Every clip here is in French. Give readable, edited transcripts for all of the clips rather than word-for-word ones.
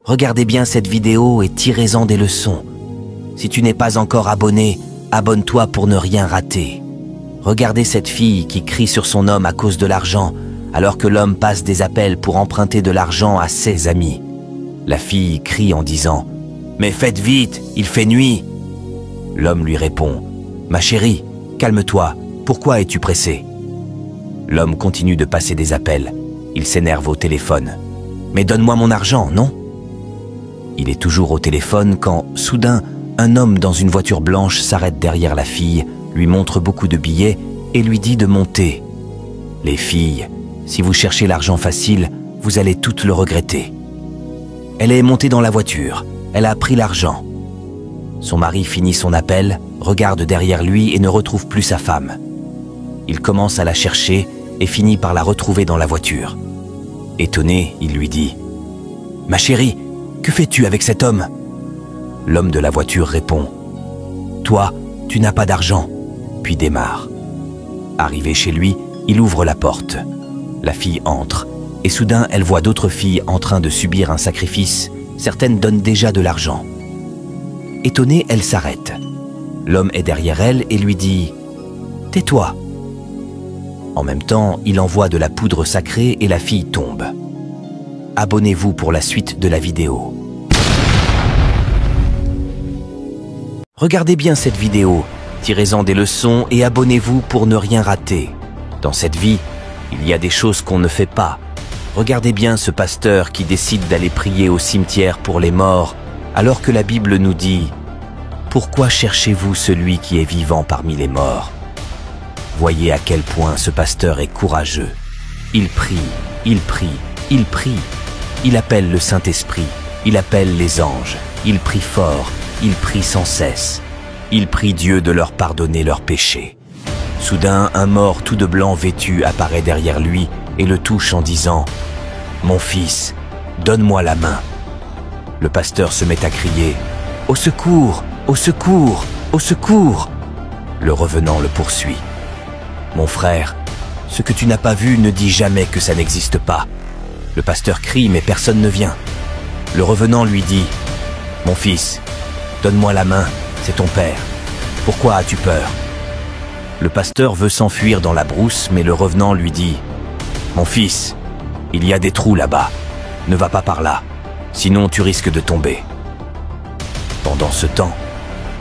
Regardez bien cette vidéo et tirez-en des leçons. Si tu n'es pas encore abonné, abonne-toi pour ne rien rater. Regardez cette fille qui crie sur son homme à cause de l'argent, alors que l'homme passe des appels pour emprunter de l'argent à ses amis. La fille crie en disant « Mais faites vite, il fait nuit !» L'homme lui répond « Ma chérie, calme-toi, pourquoi es-tu pressée ?» L'homme continue de passer des appels. Il s'énerve au téléphone. « Mais donne-moi mon argent, non ?» Il est toujours au téléphone quand, soudain, un homme dans une voiture blanche s'arrête derrière la fille, lui montre beaucoup de billets et lui dit de monter. Les filles, si vous cherchez l'argent facile, vous allez toutes le regretter. Elle est montée dans la voiture, elle a pris l'argent. Son mari finit son appel, regarde derrière lui et ne retrouve plus sa femme. Il commence à la chercher et finit par la retrouver dans la voiture. Étonné, il lui dit « Ma chérie, que fais-tu avec cet homme ?» L'homme de la voiture répond « Toi, tu n'as pas d'argent », puis démarre. Arrivé chez lui, il ouvre la porte. La fille entre, et soudain elle voit d'autres filles en train de subir un sacrifice. Certaines donnent déjà de l'argent. Étonnée, elle s'arrête. L'homme est derrière elle et lui dit « Tais-toi !» En même temps, il envoie de la poudre sacrée et la fille tombe. Abonnez-vous pour la suite de la vidéo. Regardez bien cette vidéo, tirez-en des leçons et abonnez-vous pour ne rien rater. Dans cette vie, il y a des choses qu'on ne fait pas. Regardez bien ce pasteur qui décide d'aller prier au cimetière pour les morts, alors que la Bible nous dit « Pourquoi cherchez-vous celui qui est vivant parmi les morts ?» Voyez à quel point ce pasteur est courageux. Il prie, il prie, il prie. Il appelle le Saint-Esprit, il appelle les anges, il prie fort, il prie sans cesse. Il prie Dieu de leur pardonner leurs péchés. Soudain, un mort tout de blanc vêtu apparaît derrière lui et le touche en disant « Mon fils, donne-moi la main !» Le pasteur se met à crier « Au secours! Au secours! Au secours !» Le revenant le poursuit. « Mon frère, ce que tu n'as pas vu ne dis jamais que ça n'existe pas. » Le pasteur crie mais personne ne vient. Le revenant lui dit « Mon fils, donne-moi la main, c'est ton père. Pourquoi as-tu peur ?» Le pasteur veut s'enfuir dans la brousse mais le revenant lui dit « Mon fils, il y a des trous là-bas. Ne va pas par là, sinon tu risques de tomber. » Pendant ce temps,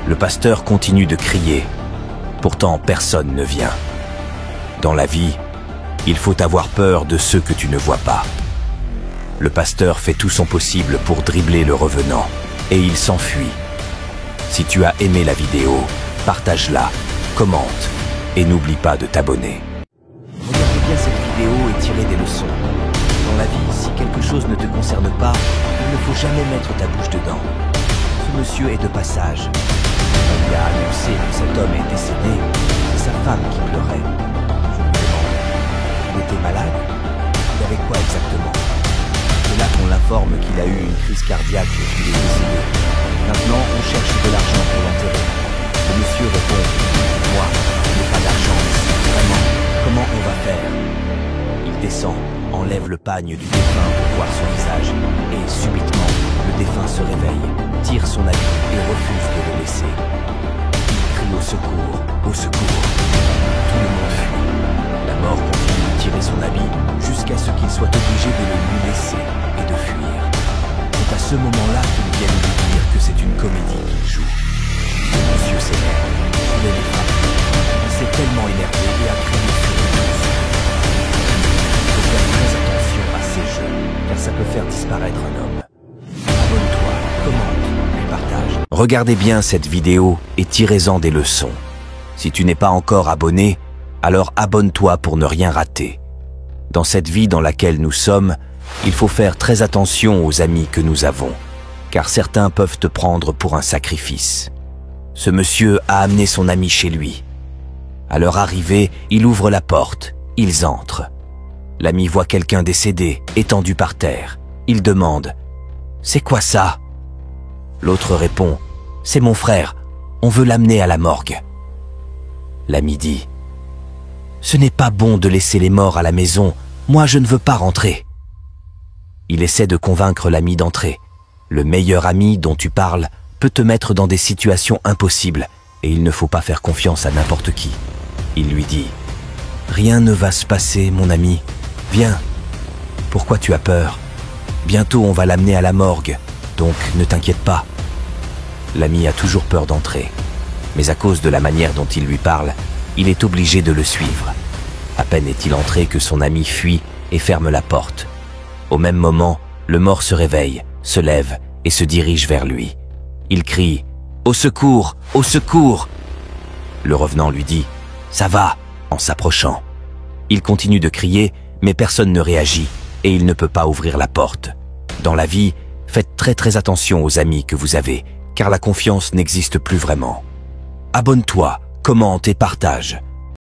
le pasteur continue de crier. Pourtant personne ne vient. Dans la vie, il faut avoir peur de ceux que tu ne vois pas. Le pasteur fait tout son possible pour dribbler le revenant et il s'enfuit. Si tu as aimé la vidéo, partage-la, commente et n'oublie pas de t'abonner. Regardez bien cette vidéo et tirez des leçons. Dans la vie, si quelque chose ne te concerne pas, il ne faut jamais mettre ta bouche dedans. Ce monsieur est de passage. On lui a annoncé que cet homme est décédé, c'est sa femme qui pleurait. Je me demande, il était malade? Il avait quoi exactement? C'est là qu'on l'informe qu'il a eu une crise cardiaque et qu'il est décédé. Maintenant, on cherche de l'argent pour l'enterrer. Le monsieur répond « Moi, je n'ai pas d'argent. Vraiment, comment on va faire ?» Il descend, enlève le pagne du défunt pour voir son visage et subitement, le défunt se réveille, tire son habit et refuse de le laisser. Il crie au secours, au secours. Tout le monde fuit. La mort continue de tirer son habit jusqu'à ce qu'il soit obligé de le lui laisser et de fuir. C'est à ce moment-là qu'ils viennent lui dire que c'est une comédie qu'il joue. Le monsieur s'énerve, il est frappé. Il s'est tellement énervé et a crié sur eux tous. Il faut faire très attention à ces jeux, car ça peut faire disparaître un homme. Abonne-toi, commente, puis partage. Regardez bien cette vidéo et tirez-en des leçons. Si tu n'es pas encore abonné, alors abonne-toi pour ne rien rater. Dans cette vie dans laquelle nous sommes, il faut faire très attention aux amis que nous avons, car certains peuvent te prendre pour un sacrifice. Ce monsieur a amené son ami chez lui. À leur arrivée, il ouvre la porte, ils entrent. L'ami voit quelqu'un décédé, étendu par terre. Il demande « C'est quoi ça ?» L'autre répond « C'est mon frère, on veut l'amener à la morgue. » L'ami dit « Ce n'est pas bon de laisser les morts à la maison, moi je ne veux pas rentrer. » Il essaie de convaincre l'ami d'entrer. Le meilleur ami dont tu parles peut te mettre dans des situations impossibles et il ne faut pas faire confiance à n'importe qui. Il lui dit « Rien ne va se passer, mon ami. Viens. Pourquoi tu as peur? Bientôt on va l'amener à la morgue, donc ne t'inquiète pas. » L'ami a toujours peur d'entrer, mais à cause de la manière dont il lui parle, il est obligé de le suivre. À peine est-il entré que son ami fuit et ferme la porte. Au même moment, le mort se réveille, se lève et se dirige vers lui. Il crie « Au secours! Au secours !» Le revenant lui dit « Ça va !» en s'approchant. Il continue de crier, mais personne ne réagit et il ne peut pas ouvrir la porte. Dans la vie, faites très attention aux amis que vous avez, car la confiance n'existe plus vraiment. Abonne-toi, commente et partage.